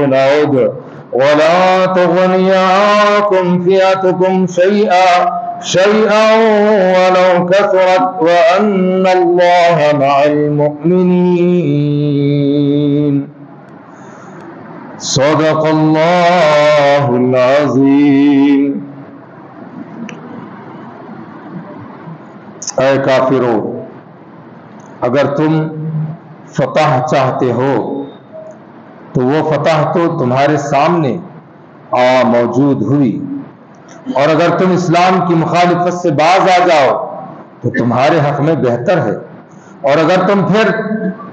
نعود ولا تغني عنكم فئتكم شيئا ولو كثرت وأن الله مع المؤمنين صدق اللہ العظیم۔ اے کافرو، اگر تم فتح چاہتے ہو تو وہ فتح تو تمہارے سامنے موجود ہوئی، اور اگر تم اسلام کی مخالفت سے باز آ جاؤ تو تمہارے حق میں بہتر ہے، اور اگر تم پھر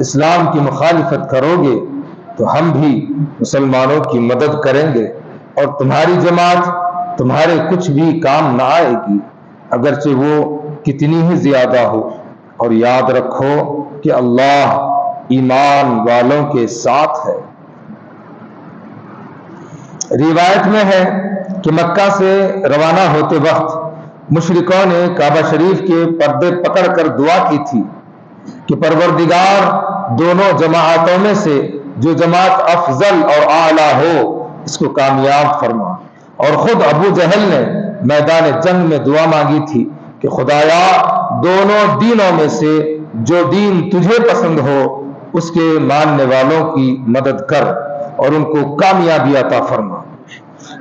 اسلام کی مخالفت کرو گے تو ہم بھی مسلمانوں کی مدد کریں گے، اور تمہاری جماعت تمہارے کچھ بھی کام نہ آئے گی، اگرچہ وہ کتنی ہی زیادہ ہو۔ اور یاد رکھو کہ اللہ ایمان والوں کے ساتھ ہے۔ روایت میں ہے کہ مکہ سے روانہ ہوتے وقت مشرکوں نے کعبہ شریف کے پردے پکڑ کر دعا کی تھی کہ پروردگار دونوں جماعتوں میں سے جو جماعت افضل اور اعلیٰ ہو اس کو کامیاب فرما، اور خود ابو جہل نے میدان جنگ میں دعا مانگی تھی کہ خدایا دونوں دینوں میں سے جو دین تجھے پسند ہو اس کے ماننے والوں کی مدد کر اور ان کو کامیابی عطا فرما۔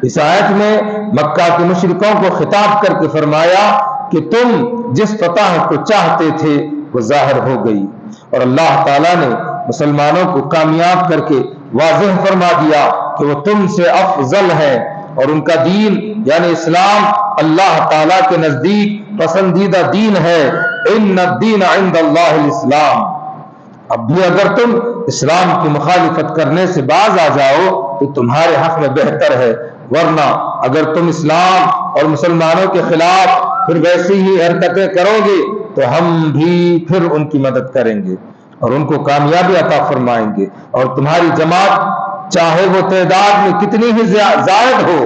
اس آیت میں مکہ کے مشرکوں کو خطاب کر کے فرمایا کہ تم جس فتح کو چاہتے تھے وہ ظاہر ہو گئی، اور اللہ تعالیٰ نے مسلمانوں کو کامیاب کر کے واضح فرما دیا کہ وہ تم سے افضل ہے، اور ان کا دین یعنی اسلام اللہ تعالیٰ کے نزدیک پسندیدہ دین ہے۔ ان الدین عند اللہ الاسلام۔ اب بھی اگر تم اسلام کی مخالفت کرنے سے باز آ جاؤ تو تمہارے حق میں بہتر ہے، ورنہ اگر تم اسلام اور مسلمانوں کے خلاف پھر ویسی ہی حرکتیں کرو گے تو ہم بھی پھر ان کی مدد کریں گے اور ان کو کامیابی عطا فرمائیں گے، اور تمہاری جماعت چاہے وہ تعداد میں کتنی ہی زائد ہو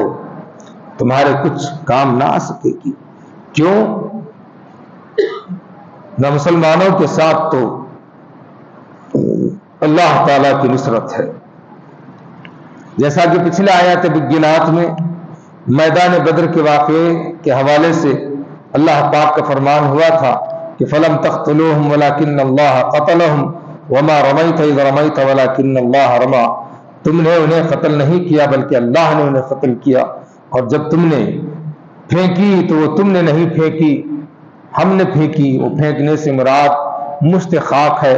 تمہارے کچھ کام نہ آ سکے گی۔ کیوں؟ نہ مسلمانوں کے ساتھ تو اللہ تعالیٰ کی نصرت ہے، جیسا کہ پچھلے آیات بینات میں میدان بدر کے واقعے کے حوالے سے اللہ پاک کا فرمان ہوا تھا کہ فَلَمْ تَقْتُلُوهُمْ وَلَكِنَّ اللَّهَ قَتَلَهُمْ وَمَا رَمَيْتَ إِذْ رَمَيْتَ وَلَكِنَّ اللَّهَ رَمَى۔ تم نے انہیں قتل نہیں کیا بلکہ اللہ نے انہیں قتل کیا، اور جب تم نے پھینکی تو وہ تم نے نہیں پھینکی، ہم نے پھینکی۔ وہ پھینکنے سے مراد مشت خاک ہے،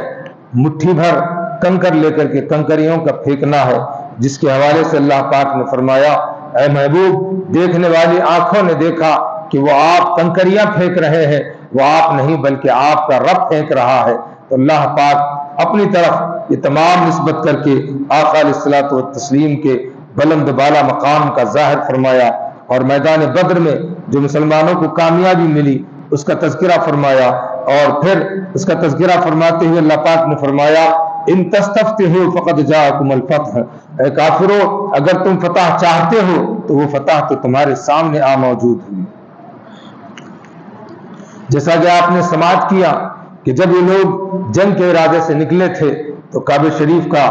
مٹھی بھر کنکر لے کر کے کنکریوں کا پھینکنا ہے، جس کے حوالے سے اللہ پاک نے فرمایا اے محبوب، دیکھنے والی آنکھوں نے دیکھا کہ وہ آپ کنکریاں پھینک رہے ہیں، وہ آپ نہیں بلکہ آپ کا رب پھینک رہا ہے۔ تو اللہ پاک اپنی طرف یہ تمام نسبت کر کے آقا علیہ الصلوۃ والتسلیم کے بلند بالا مقام کا ظاہر فرمایا، اور میدان بدر میں جو مسلمانوں کو کامیابی ملی اس کا تذکرہ فرمایا، اور پھر اس کا تذکرہ فرماتے ہوئے اللہ پاک نے فرمایا ان تستفتحوا فقد جاءکم الفتح۔ اے کافرو، اگر تم فتح چاہتے ہو تو وہ فتح تو تمہارے سامنے موجود ہوئی۔ جیسا کہ آپ نے سماعت کیا کہ جب یہ لوگ جنگ کے ارادے سے نکلے تھے تو کعبہ شریف کا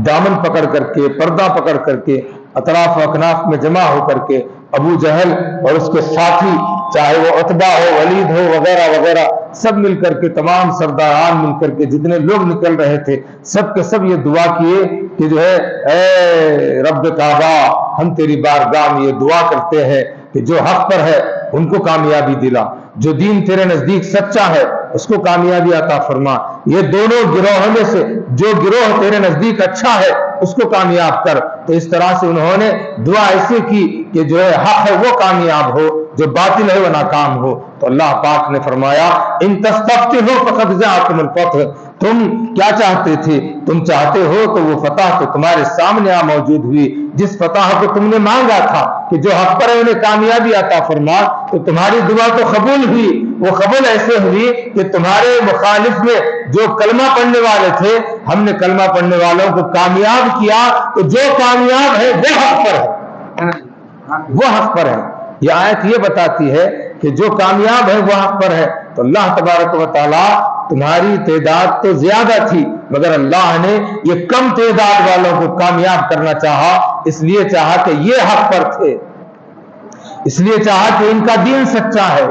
دامن پکڑ کر کے، پردہ پکڑ کر کے، اطراف و اکناف میں جمع ہو کر کے ابو جہل اور اس کے ساتھی، چاہے وہ عتبہ ہو، ولید ہو، وغیرہ وغیرہ، سب مل کر کے، تمام سرداران مل کر کے، جتنے لوگ نکل رہے تھے سب کے سب یہ دعا کیے کہ جو ہے اے رب کعبہ، ہم تیری بارگاہ میں یہ دعا کرتے ہیں کہ جو حق پر ہے ان کو کامیابی دلا، جو دین تیرے نزدیک سچا ہے اس کو کامیابی عطا فرما، یہ دونوں گروہوں میں سے جو گروہ تیرے نزدیک اچھا ہے اس کو کامیاب کر۔ تو اس طرح سے انہوں نے دعا ایسے کی کہ جو ہے حق ہے وہ کامیاب ہو، جو باطل ہے وہ ناکام ہو۔ تو اللہ پاک نے فرمایا ان تستفتحوا فقد جاءکم الفتح۔ تم کیا چاہتے تھے؟ تم چاہتے ہو تو وہ فتح تو تمہارے سامنے موجود ہوئی، جس فتح کو تم نے مانگا تھا کہ جو حق پر ہے انہیں کامیابی عطا فرما، تو تمہاری دعا تو قبول ہوئی۔ وہ قبول ایسے ہوئی کہ تمہارے مخالف میں جو کلمہ پڑھنے والے تھے ہم نے کلمہ پڑھنے والوں کو کامیاب کیا، تو جو کامیاب ہے وہ حق پر ہے، وہ حق پر ہے۔ یہ آیت یہ بتاتی ہے کہ جو کامیاب ہے وہ حق پر ہے۔ تو اللہ تبارک و تعالی تمہاری تعداد تو زیادہ تھی، مگر اللہ نے یہ کم تعداد والوں کو کامیاب کرنا چاہا، اس لیے چاہا کہ یہ حق پر تھے، اس لیے چاہا کہ ان کا دین سچا ہے،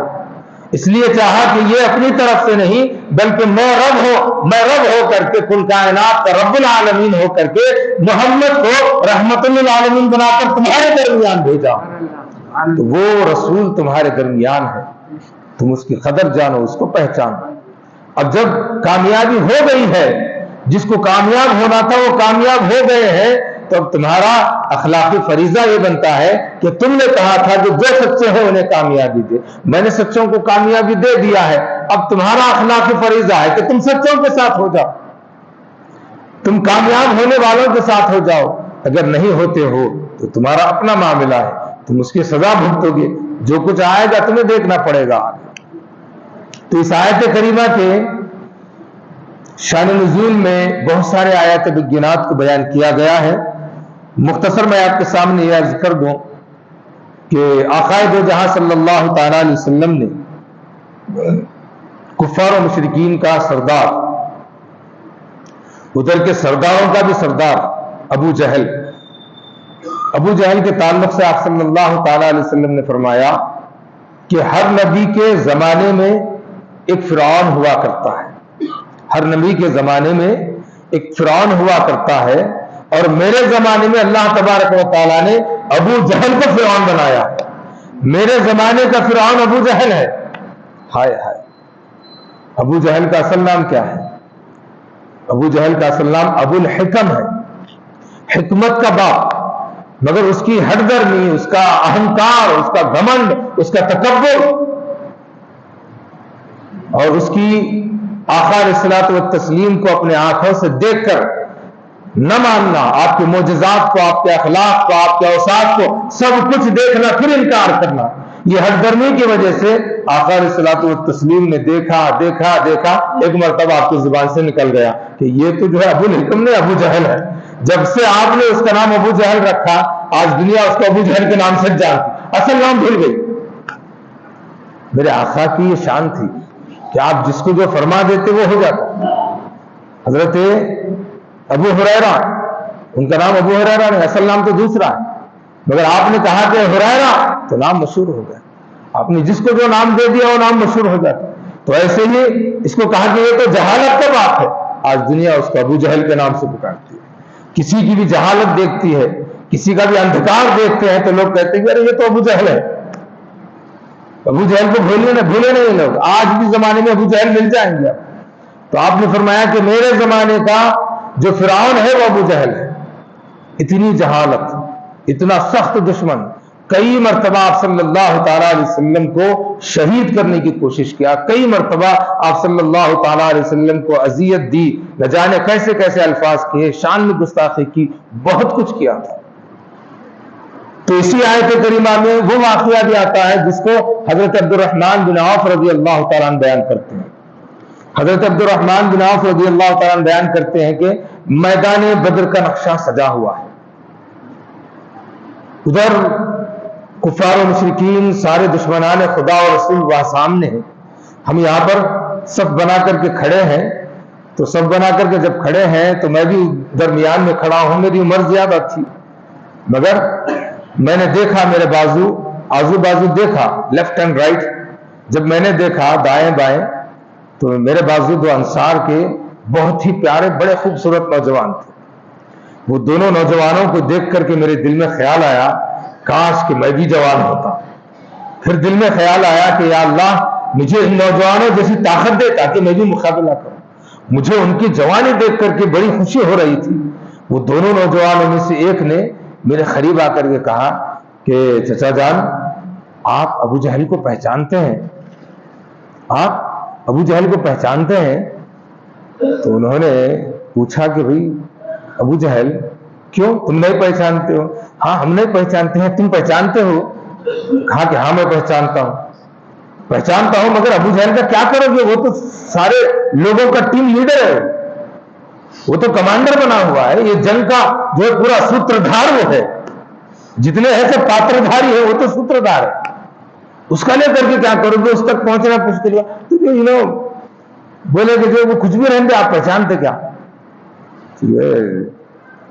اس لیے چاہا کہ یہ اپنی طرف سے نہیں بلکہ میں رب ہو کر کے کل کائنات کا رب العالمین ہو کر کے محمد کو رحمت للعالمین بنا کر تمہارے درمیان بھیجا۔ تو وہ رسول تمہارے درمیان ہے، تم اس کی قدر جانو، اس کو پہچانو۔ اب جب کامیابی ہو گئی ہے، جس کو کامیاب ہونا تھا وہ کامیاب ہو گئے ہیں، تو اب تمہارا اخلاقی فریضہ یہ بنتا ہے کہ تم نے کہا تھا کہ جو سچے ہیں انہیں کامیابی دے، میں نے سچوں کو کامیابی دے دیا ہے، اب تمہارا اخلاقی فریضہ ہے کہ تم سچوں کے ساتھ ہو جاؤ، تم کامیاب ہونے والوں کے ساتھ ہو جاؤ۔ اگر نہیں ہوتے ہو تو تمہارا اپنا معاملہ ہے، تم اس کی سزا بھگتو گے، جو کچھ آئے گا تمہیں دیکھنا پڑے گا۔ تو اس آیت کریمہ کے شان نزول میں بہت سارے آیات بینات کو بیان کیا گیا ہے۔ مختصر میں آپ کے سامنے یہ عرض کر دوں کہ آقا دو جہاں صلی اللہ تعالی علیہ وسلم نے کفار و مشرکین کا سردار، ادھر کے سرداروں کا بھی سردار ابو جہل کے تعلق سے آپ صلی اللہ تعالی علیہ وسلم نے فرمایا کہ ہر نبی کے زمانے میں ایک فرعون ہوا کرتا ہے، ہر نبی کے زمانے میں ایک فرعون ہوا کرتا ہے، اور میرے زمانے میں اللہ تبارک و تعالیٰ نے ابو جہل کو فرعون بنایا، میرے زمانے کا فرعون ابو جہل ہے۔ ہائے ہائے، ابو جہل کا اصل نام کیا ہے؟ ابو جہل کا اصل نام ابو الحکم ہے، حکمت کا باپ، مگر اس کی ہٹ درمی، اس کا اہنکار، اس کا گھمنڈ، اس کا تکبر اور اس کی آقا علیہ الصلوۃ والتسلیم کو اپنے آنکھوں سے دیکھ کر نہ ماننا، آپ کے معجزات کو، آپ کے اخلاق کو، آپ کے اوصاف کو سب کچھ دیکھنا پھر انکار کرنا، یہ ہٹ درمی کی وجہ سے آقا علیہ الصلوۃ والتسلیم نے دیکھا ایک مرتبہ آپ کی زبان سے نکل گیا کہ یہ تو جو ہے ابو الحکم نے ابو جہل ہے۔ جب سے آپ نے اس کا نام ابو جہل رکھا، آج دنیا اس کو ابو جہل کے نام سے جانتی، اصل نام بھول گئی۔ میرے آقا کی یہ شان تھی کہ آپ جس کو جو فرما دیتے وہ ہو جاتا۔ حضرت ابو ہریرہ، ان کا نام ابو ہریرہ نہیں، اصل نام تو دوسرا ہے، مگر آپ نے کہا کہ ہریرہ تو نام مشہور ہو گیا، آپ نے جس کو جو نام دے دیا وہ نام مشہور ہو جاتا۔ تو ایسے ہی اس کو کہا کہ یہ تو جہالت کا باپ ہے، آج دنیا اس کو ابو جہل کے نام سے پکارتی ہے۔ کسی کی بھی جہالت دیکھتی ہے، کسی کا بھی اندھکار دیکھتے ہیں تو لوگ کہتے ہیں کہ ارے یہ تو ابو جہل ہے۔ ابو جہل کو بھولے نہیں لوگ، آج بھی زمانے میں ابو جہل مل جائیں گے۔ تو آپ نے فرمایا کہ میرے زمانے کا جو فرعون ہے وہ ابو جہل ہے۔ اتنی جہالت، اتنا سخت دشمن، کئی مرتبہ آپ صلی اللہ تعالی علیہ وسلم کو شہید کرنے کی کوشش کیا، کئی مرتبہ آپ صلی اللہ تعالی علیہ وسلم کو اذیت دی، نہ جانے کیسے کیسے الفاظ کیے، شان میں گستاخی کی، بہت کچھ کیا تھا۔ تو اسی آیت کریمہ میں وہ واقعہ بھی آتا ہے جس کو حضرت عبد الرحمن بن عوف رضی اللہ تعالیٰ عنہ بیان کرتے ہیں۔ حضرت عبد الرحمن بن عوف رضی اللہ تعالیٰ عنہ بیان کرتے ہیں کہ میدان بدر کا نقشہ سجا ہوا ہے، ادھر کفار و مشرکین سارے دشمنان خدا اور رسول وہاں سامنے ہیں، ہم یہاں پر صف بنا کر کے کھڑے ہیں۔ تو صف بنا کر کے جب کھڑے ہیں تو میں بھی درمیان میں کھڑا ہوں، میری عمر زیادہ تھی، مگر میں نے دیکھا میرے آزو بازو دیکھا، لیفٹ اینڈ رائٹ، جب میں نے دیکھا دائیں بائیں تو میرے بازو دو انصار کے بہت ہی پیارے بڑے خوبصورت نوجوان تھے۔ وہ دونوں نوجوانوں کو دیکھ کر کے میرے دل میں خیال آیا کاش کہ میں بھی جوان ہوتا۔ پھر دل میں خیال آیا کہ یا اللہ مجھے ان نوجوانوں جیسی طاقت دے تاکہ میں بھی مقابلہ کروں۔ مجھے ان کی جوانی دیکھ کر کے بڑی خوشی ہو رہی تھی۔ وہ دونوں نوجوانوں میں سے ایک نے میرے قریب آ کر کے کہا کہ چچا جان آپ ابو جہل کو پہچانتے ہیں؟ آپ ابو جہل کو پہچانتے ہیں؟ تو انہوں نے پوچھا کہ بھئی ابو جہل کیوں تم نہیں پہچانتے ہو؟ ہاں ہم نہیں پہچانتے ہیں، تم پہچانتے ہو؟ کہا کہ ہاں میں پہچانتا ہوں، مگر ابو جہل کا کیا کرو گے؟ وہ تو سارے لوگوں کا ٹیم لیڈر ہے، وہ تو کمانڈر بنا ہوا ہے، یہ جنگ کا جو ہے پورا سوتردھار وہ ہے، جتنے ایسے پاتردھاری ہے وہ تو سوتردھار ہے، اس کا لے کر کے کیا کرو گے؟ اس تک پہنچنا مشکل ہے۔ بولے کہ جو وہ کچھ بھی رہنے دے، آپ پہچانتے کیا؟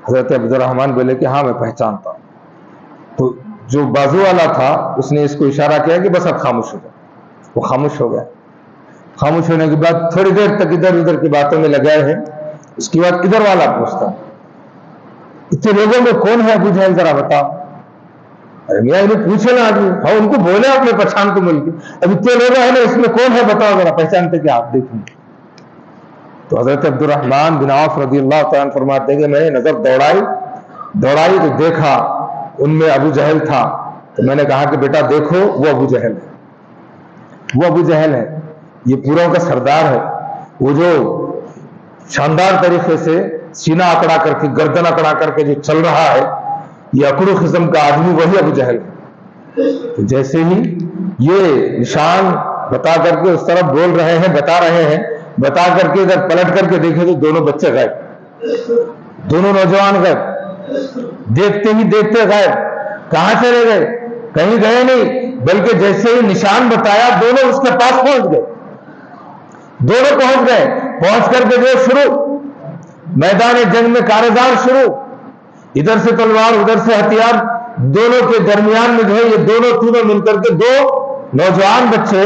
حضرت عبد الرحمن بولے کہ ہاں میں پہچانتا ہوں. تو جو بازو والا تھا اس نے اس کو اشارہ کیا کہ بس اب خاموش ہو جائے. وہ خاموش ہو گیا. خاموش ہونے کے بعد تھوڑی دیر تک ادھر ادھر کی باتوں میں لگائے ہیں. اس کے بعد ادھر والا پوچھتا اتنے لوگوں میں کون ہے ابو جہل ذرا بتاؤ. ارے میاں انہیں پوچھے نا آدمی، ہاں ان کو بولے آپ میں پہچان تو مل گئی. اب اتنے لوگ ہیں نا اس میں کون ہے بتاؤ ذرا، پہچانتے کیا آپ دیکھیں. تو حضرت عبد الرحمن بن عوف رضی اللہ تعالیٰ عنہ فرماتے ہیں کہ میں نے نظر دوڑائی تو دیکھا ان میں ابو جہل تھا. تو میں نے کہا کہ بیٹا دیکھو وہ ابو جہل ہے، وہ ابو جہل ہے، یہ پوروں کا سردار ہے. وہ جو شاندار طریقے سے سینہ اکڑا کر کے گردن اکڑا کر کے جو چل رہا ہے، یہ اکڑو قسم کا آدمی وہی ابو جہل ہے. تو جیسے ہی یہ نشان بتا کر کے اس طرف بول رہے ہیں، بتا کر کے ادھر پلٹ کر کے دیکھے تو دونوں بچے غائب، دونوں نوجوان غائب. دیکھتے ہی دیکھتے غائب. کہاں چلے گئے؟ کہیں گئے نہیں، بلکہ جیسے ہی نشان بتایا دونوں اس کے پاس پہنچ گئے. دونوں پہنچ گئے. پہنچ کر کے جو شروع میدان جنگ میں کارزار شروع، ادھر سے تلوار ادھر سے ہتھیار، دونوں کے درمیان میں جو ہے یہ تینوں مل کر کے دو نوجوان بچے،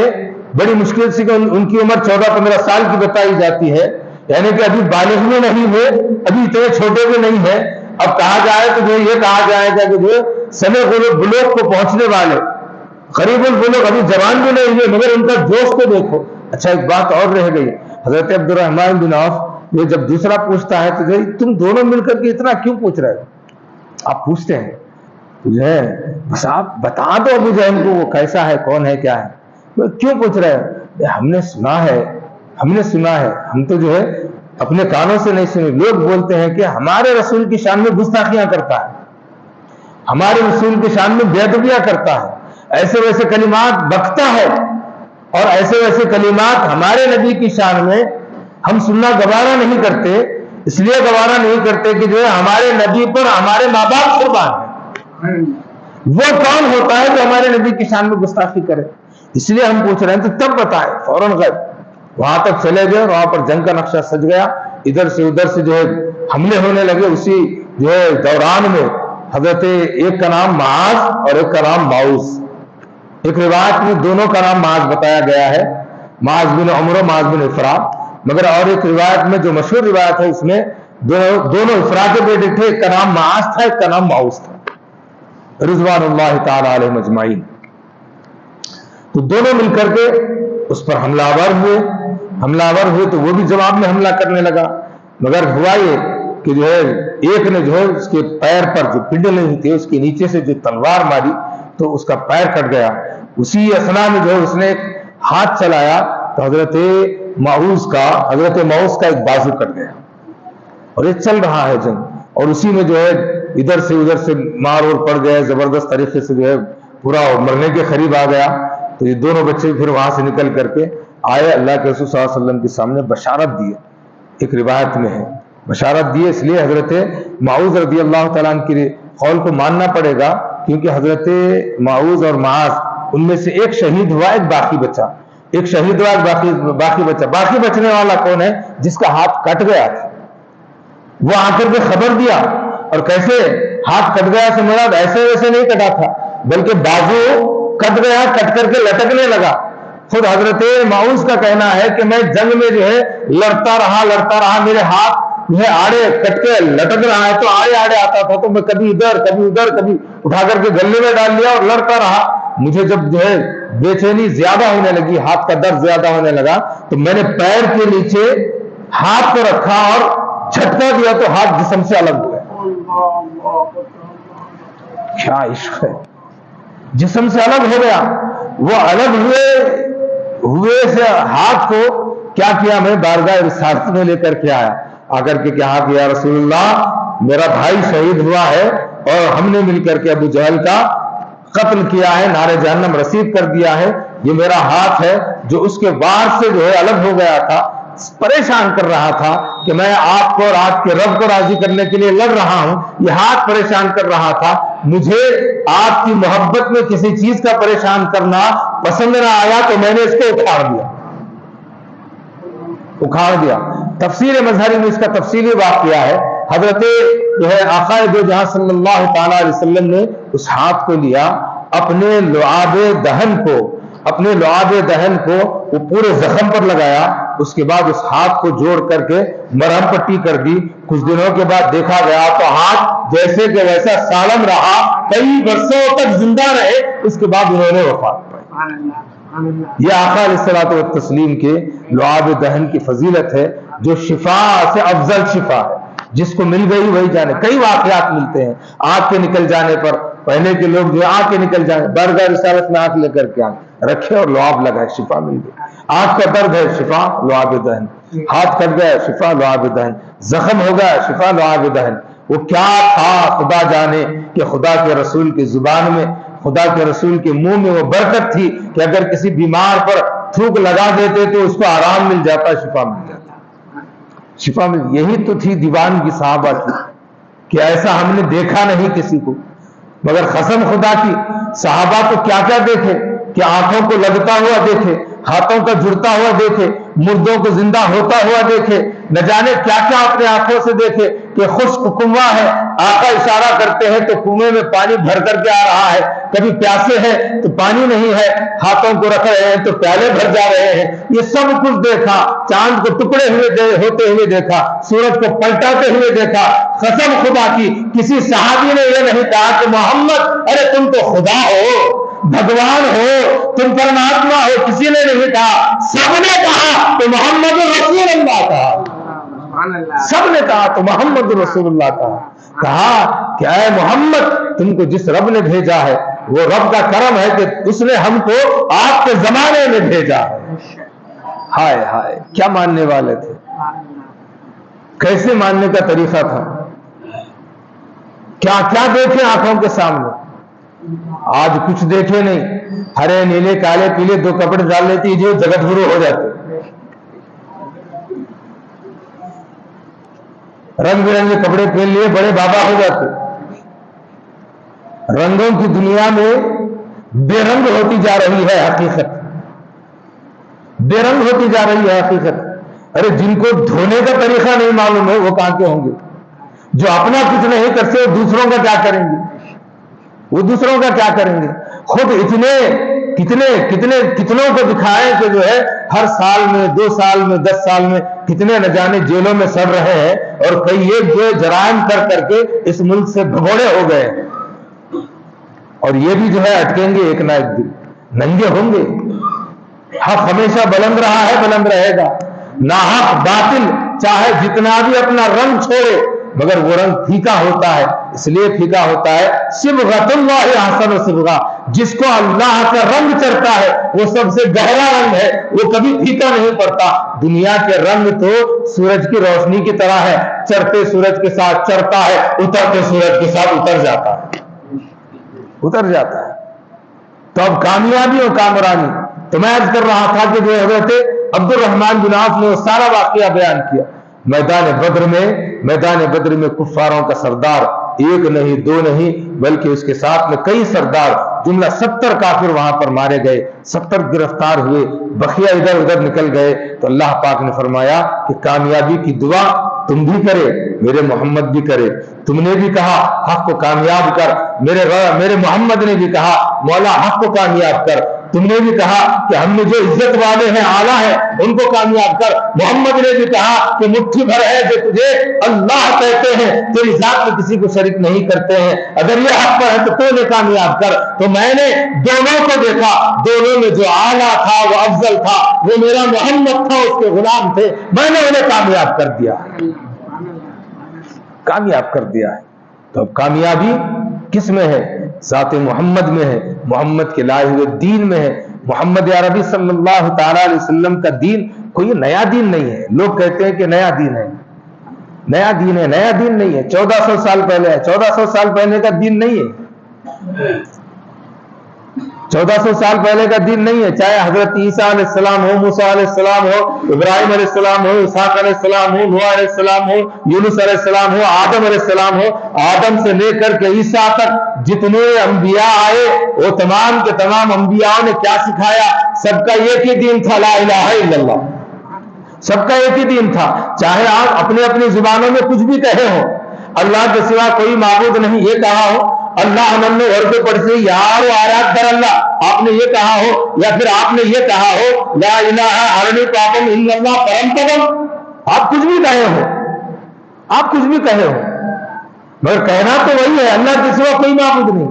بڑی مشکل سے ان کی عمر 14-15 سال کی بتائی جاتی ہے، یعنی کہ ابھی بالغ میں نہیں ہوئے، ابھی اتنے چھوٹے بھی نہیں ہیں. اب کہا جائے تو جو یہ کہا جائے گا کہ جو سنے بلوغ کو پہنچنے والے، قریب البلوغ، ابھی جوان بھی نہیں ہوئے، مگر ان کا جوش کو دیکھو. اچھا ایک بات اور رہ گئی. حضرت عبد الرحمن بن عوف یہ جب دوسرا پوچھتا ہے تو تم دونوں مل کر کے اتنا کیوں پوچھ رہے ہو؟ آپ پوچھتے ہیں بس آپ بتا دو ابو جہل کو وہ کیسا ہے، کون ہے، کیا ہے، کیوں پوچھ رہے ہیں؟ ہم نے سنا ہے. ہم تو جو ہے اپنے کانوں سے نہیں سنے. لوگ بولتے ہیں کہ ہمارے رسول کی شان میں گستاخیاں کرتا ہے، ہمارے رسول کی شان میں بے ادبیاں کرتا ہے، ایسے ویسے کلمات بکتا ہے، اور ایسے ویسے کلمات ہمارے نبی کی شان میں ہم سننا گوارا نہیں کرتے. اس لیے گوارا نہیں کرتے کہ جو ہے ہمارے نبی پر ہمارے ماں باپ قربان ہیں. وہ کون ہوتا ہے جو ہمارے نبی کی شان میں گستاخی کرے؟ اس لیے ہم پوچھ رہے ہیں. تو تب بتائے. فوراً غائب. وہاں تک چلے گئے اور وہاں پر جنگ کا نقشہ سج گیا. ادھر سے جو ہے حملے ہونے لگے. اسی جو ہے دوران میں حضرت ایک کا نام معاذ اور ایک کا نام معوذ. ایک روایت میں دونوں کا نام معاذ بتایا گیا ہے، معاذ بن عمر و معاذ بن افرا. مگر اور ایک روایت میں جو مشہور روایت ہے اس میں دونوں افرا کے بیٹے تھے. ایک کا نام معاذ تھا، ایک کا نام معوذ تھا، رضوان اللہ تعالی علیہم اجمعین. تو دونوں مل کر کے اس پر حملہ آور ہوئے تو وہ بھی جواب میں حملہ کرنے لگا. مگر ہوا یہ کہ جو ہے ایک نے جو ہے اس کے پیر پر جو پنڈل نہیں تھے اس کے نیچے سے جو تلوار ماری تو اس کا پیر کٹ گیا. اسی اثنا میں جو ہے اس نے ایک ہاتھ چلایا تو حضرت معوذ کا ایک بازو کٹ گیا. اور یہ چل رہا ہے جنگ، اور اسی میں جو ہے ادھر سے مار اور پڑ گئے. زبردست طریقے سے جو ہے پورا مرنے کے قریب آ گیا. تو یہ دونوں بچے پھر وہاں سے نکل کر کے آئے، اللہ کے رسول صلی اللہ علیہ وسلم کے سامنے بشارت دیے. ایک روایت میں ہے بشارت دیے. اس لیے حضرت معوذ رضی اللہ تعالیٰ عنہ کے قول کو ماننا پڑے گا، کیونکہ حضرت معوذ اور معاذ ان میں سے ایک شہید ہوا، ایک باقی بچا. باقی بچنے والا کون ہے؟ جس کا ہاتھ کٹ گیا تھا. وہ آ کر کے خبر دیا. اور کیسے ہاتھ کٹ گیا سے مراد ایسے ویسے نہیں کٹا تھا، بلکہ بازو کٹ گیا، کٹ کر کے لٹکنے لگا. خود حضرت معوذ کا کہنا ہے کہ میں جنگ میں جو ہے لڑتا رہا، میرے ہاتھ جو ہے آڑے کٹ کے لٹک رہا ہے تو آڑے آتا تھا تو میں کبھی ادھر کبھی اٹھا کر کے گلے میں ڈال لیا اور لڑتا رہا. مجھے جب جو ہے بے چینی زیادہ ہونے لگی، ہاتھ کا درد زیادہ ہونے لگا تو میں نے پیر کے نیچے ہاتھ کو رکھا اور جھٹکا دیا تو ہاتھ جسم سے الگ ہو گیا. کیا عشق ہے! جسم سے الگ ہو گیا. وہ الگ ہوئے سے ہاتھ کو کیا کیا؟ میں بارگاہ رسالت میں لے کر کے آیا. آ کر کے کہا کہ یا رسول اللہ، میرا بھائی شہید ہوا ہے اور ہم نے مل کر کے ابو جہل کا قتل کیا ہے، نار جہنم رسید کر دیا ہے. یہ میرا ہاتھ ہے جو اس کے وار سے جو ہے الگ ہو گیا تھا، پریشان کر رہا تھا کہ میں آپ کو اور آپ کے رب کو راضی کرنے کے لیے لڑ رہا ہوں. یہ ہاتھ پریشان کر رہا تھا. مجھے آپ کی محبت میں کسی چیز کا پریشان کرنا پسند نہ آیا تو میں نے اس کو اکھاڑ دیا۔ تفسیر مظہری میں اس کا تفصیلی واقعہ ہے، حضرت جو ہے آقا دو جہاں صلی اللہ تعالی علیہ وسلم نے اس ہاتھ کو لیا، اپنے لعاب دہن کو وہ پورے زخم پر لگایا، اس کے بعد اس ہاتھ کو جوڑ کر کے مرہم پٹی کر دی۔ کچھ دنوں کے بعد دیکھا گیا تو ہاتھ جیسے کہ ویسا سالم رہا، کئی برسوں تک زندہ رہے، اس کے بعد انہوں نے وفات پائی۔ یہ آقا علیہ الصلوۃ والتسلیم کے لعاب دہن کی فضیلت ہے، جو شفا سے افضل شفا ہے، جس کو مل گئی وہی جانے۔ کئی واقعات ملتے ہیں، آنکھ کے نکل جانے پر، پہلے کے لوگ جو آنکھ کے نکل جانے، برگاہ رسالت میں آنکھ لے کر کے رکھے اور لعاب لگائے، شفا مل گئی۔ آنکھ کا درد ہے، شفا لعاب دہن، ہاتھ کٹ گیا، شفا لعاب دہن، زخم ہو گیا، شفا لعاب دہن۔ وہ کیا تھا خدا جانے، کہ خدا کے رسول کی زبان میں، خدا کے رسول کے منہ میں وہ برکت تھی کہ اگر کسی بیمار پر تھوک لگا دیتے تو اس کو آرام مل جاتا، شفا مل جاتا، شفا مل۔ یہی تو تھی دیوانگی صحابہ کی، کہ ایسا ہم نے دیکھا نہیں کسی کو، مگر قسم خدا کی صحابہ تو کیا کیا دیکھے، کہ آنکھوں کو لگتا ہوا دیکھے، ہاتھوں کا جڑتا ہوا دیکھے، مردوں کو زندہ ہوتا ہوا دیکھے، نہ جانے کیا کیا اپنے آنکھوں سے دیکھے، کہ خشک کنواں ہے، آقا اشارہ کرتے ہیں تو کنویں میں پانی بھر کر کے آ رہا ہے، کبھی پیاسے ہیں تو پانی نہیں ہے، ہاتھوں کو رکھ رہے ہیں تو پیالے بھر جا رہے ہیں، یہ سب کچھ دیکھا، چاند کو ٹکڑے ہوتے ہوئے دیکھا، سورج کو پلٹاتے ہوئے دیکھا۔ قسم خدا کی کسی صحابی نے یہ نہیں کہا کہ محمد ارے تم تو خدا ہو، بھگوان ہو، تم پرماتما ہو، کسی نے نہیں کہا، سب نے کہا تو محمد رسول اللہ کہا، سب نے کہا تو محمد رسول اللہ کہا کہ اے محمد تم کو جس رب نے بھیجا ہے وہ رب کا کرم ہے کہ اس نے ہم کو آپ کے زمانے میں بھیجا ہے۔ ہائے ہائے کیا ماننے والے تھے، کیسے ماننے کا طریقہ تھا، کیا کیا دیکھے آنکھوں کے سامنے، آج کچھ دیکھے نہیں، ہرے نیلے کالے پیلے دو کپڑے ڈال لیتی جو جگت گرو ہو جاتے، رنگ برنگے کپڑے پہن لیے بڑے بابا ہو جاتے۔ رنگوں کی دنیا میں بے رنگ ہوتی جا رہی ہے حقیقت، بے رنگ ہوتی جا رہی ہے حقیقت۔ ارے جن کو دھونے کا طریقہ نہیں معلوم ہے وہ کہاں کے ہوں گے، جو اپنا کچھ نہیں کرتے وہ دوسروں کا کیا کریں گے، وہ دوسروں کا کیا کریں گے۔ خود کتنوں کو دکھائیں کہ جو ہے ہر سال میں 2 سال میں 10 سال میں کتنے نہ جانے جیلوں میں سڑ رہے ہیں، اور کئی ایک جو جرائم کر کے اس ملک سے بھگوڑے ہو گئے، اور یہ بھی جو ہے اٹکیں گے ایک نہ ایک دن، ننگے ہوں گے۔ حق ہمیشہ بلند رہا ہے، بلند رہے گا، ناحق باطل چاہے جتنا بھی اپنا رنگ چھوڑے مگر وہ رنگ پھیکا ہوتا ہے، اس لیے پھیکا ہوتا ہے صبغۃ اللہ احسن صبغہ، جس کو اللہ کا رنگ چڑھتا ہے وہ سب سے گہرا رنگ ہے، وہ کبھی پھیکا نہیں پڑتا۔ دنیا کے رنگ تو سورج کی روشنی کی طرح ہے، چڑھتے سورج کے ساتھ چڑھتا ہے، اترتے سورج کے ساتھ اتر جاتا ہے۔ تو اب کامیابی اور کامرانی، تو میں عرض کر رہا تھا کہ جو حضرت عبد الرحمن بن عوف نے وہ سارا واقعہ بیان کیا۔ میدان بدر میں کفاروں کا سردار ایک نہیں 2 نہیں بلکہ اس کے ساتھ میں کئی سردار، جملہ 70 کافر وہاں پر مارے گئے، 70 گرفتار ہوئے، بقیہ ادھر ادھر نکل گئے۔ تو اللہ پاک نے فرمایا کہ کامیابی کی دعا تم بھی کرے، میرے محمد بھی کرے۔ تم نے بھی کہا حق کو کامیاب کر، میرے محمد نے بھی کہا مولا حق کو کامیاب کر۔ تم نے بھی کہا کہ ہم نے جو عزت والے ہیں اعلیٰ ہیں ان کو کامیاب کر۔ محمد نے بھی کہا کہ مٹھی بھر ہے جو تجھے اللہ کہتے ہیں، تیری ذات میں کسی کو شریک نہیں کرتے ہیں، اگر یہ حق پر ہے تو تو نے کامیاب کر۔ تو میں نے دونوں کو دیکھا، دونوں میں جو اعلیٰ تھا وہ افضل تھا، وہ میرا محمد تھا، اس کے غلام تھے، میں نے انہیں کامیاب کر دیا، کامیاب کر دیا ہے۔ تو اب کامیابی کس میں ہے؟ ذات محمد میں ہے، محمد کے لائے ہوئے دین میں ہے۔ محمد عربی صلی اللہ تعالی علیہ وسلم کا دین کوئی نیا دین نہیں ہے۔ لوگ کہتے ہیں کہ نیا دین ہے، نیا دین ہے، نیا دین نہیں ہے، 1400 سال پہلے ہے، 1400 سال پہلے کا دین نہیں ہے، 1400 سال پہلے کا دین نہیں ہے۔ چاہے حضرت عیسیٰ علیہ السلام ہو، موسیٰ علیہ السلام ہو، ابراہیم علیہ السلام ہو، اسحاق علیہ السلام ہو، نوح علیہ السلام ہو، یونس علیہ السلام ہو، آدم علیہ السلام ہو، آدم سے لے کر کے عیسیٰ تک جتنے انبیاء آئے وہ تمام کے تمام انبیاء نے کیا سکھایا؟ سب کا ایک ہی دین تھا، لا الہ الا اللہ۔ سب کا ایک ہی دین تھا. چاہے آپ اپنے اپنی زبانوں میں کچھ بھی کہے ہو, اللہ کے سوا کوئی معبود نہیں یہ کہا ہو, اللہ ہم نے گھر پہ پڑھتے یار و آیات در اللہ آپ نے یہ کہا ہو, یا پھر آپ نے یہ کہا ہو لا الہ ارنی پاپم ان اللہ پرم پدم, آپ کچھ بھی کہے ہو, آپ کچھ بھی کہے ہو, مگر کہنا تو وہی ہے اللہ کے سوا کوئی معبود نہیں,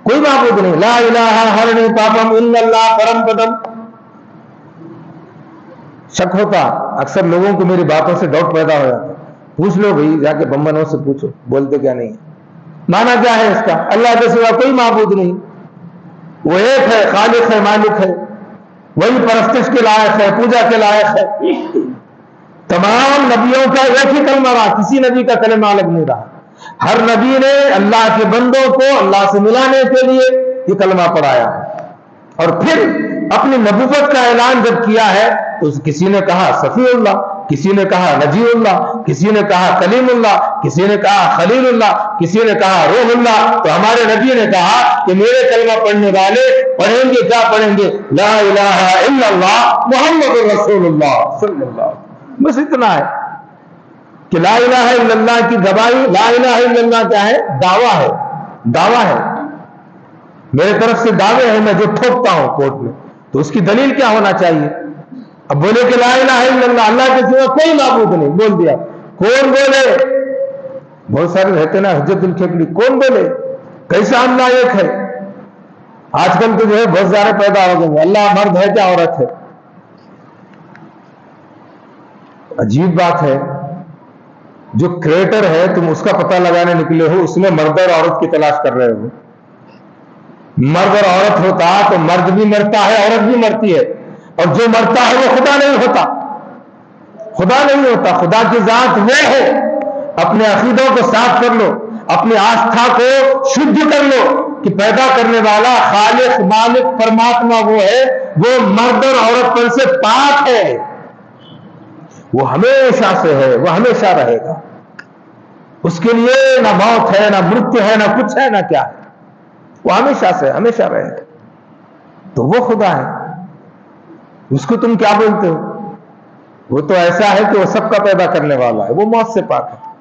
کوئی معبود نہیں. لا الہ ارنی پاپم ان اللہ پرم پدم. شک ہوتا اکثر لوگوں کو میری باتوں سے ڈاؤٹ پیدا ہو جاتا, پوچھ لو بھائی جا کے بمبنوں سے پوچھو بولتے کیا نہیں. مانا کیا ہے اس کا؟ اللہ کے سوا کوئی معبود نہیں, وہ ایک ہے, خالق ہے, مالک ہے, وہی پرستش کے لائق ہے, پوجا کے لائق ہے. تمام نبیوں کا ایک ہی کلمہ رہا, کسی نبی کا کلمہ الگ نہیں رہا. ہر نبی نے اللہ کے بندوں کو اللہ سے ملانے کے لیے یہ کلمہ پڑھایا, اور پھر اپنی نبوت کا اعلان جب کیا ہے تو کسی نے کہا صفی اللہ, کسی نے کہا نجی اللہ, کسی نے کہا کلیم اللہ, کسی نے کہا خلیل اللہ, کسی نے کہا روح اللہ. تو ہمارے نبی نے کہا کہ میرے کلمہ پڑھنے والے پڑھیں گے کیا پڑھیں گے؟ لا الہ الا اللہ محمد رسول اللہ صلی اللہ علیہ وسلم. بس اتنا ہے کہ لا الہ الا اللہ کی گواہی. لا الہ الا اللہ کیا ہے؟ دعویٰ ہے, دعویٰ ہے, میرے طرف سے دعوے ہیں, میں جو ٹھوکتا ہوں کورٹ میں, تو اس کی دلیل کیا ہونا چاہیے؟ اب بولے کہ لا الہ الا اللہ, اللہ کے سوا کوئی معبود نہیں, بول دیا. کون بولے؟ بہت سارے رہتے نا حجت الکھیکڑی, کون بولے؟ کیسا اللہ ایک ہے؟ آج کل تو جو ہے بہت سارے پیدا ہو گئے, اللہ مرد ہے کیا عورت ہے؟ عجیب بات ہے, جو کریٹر ہے تم اس کا پتہ لگانے نکلے ہو, اس میں مرد اور عورت کی تلاش کر رہے ہو. مرد اور عورت ہوتا تو مرد بھی مرتا ہے, عورت بھی مرتی ہے, اور جو مرتا ہے وہ خدا نہیں ہوتا, خدا نہیں ہوتا. خدا کی ذات وہ ہے. اپنے عقیدوں کو صاف کر لو, اپنی آستھا کو شدھ کر لو کہ پیدا کرنے والا خالق مالک پرماتما وہ ہے, وہ مرد اور عورت پن سے پاک ہے, وہ ہمیشہ سے ہے, وہ ہمیشہ رہے گا. اس کے لیے نہ موت ہے, نہ مرتیو ہے, نہ کچھ ہے, نہ کیا ہے, وہ ہمیشہ سے ہمیشہ رہے گا. تو وہ خدا ہے, اس کو تم کیا بولتے ہو؟ وہ تو ایسا ہے کہ وہ سب کا پیدا کرنے والا ہے, وہ موت سے پاک ہے.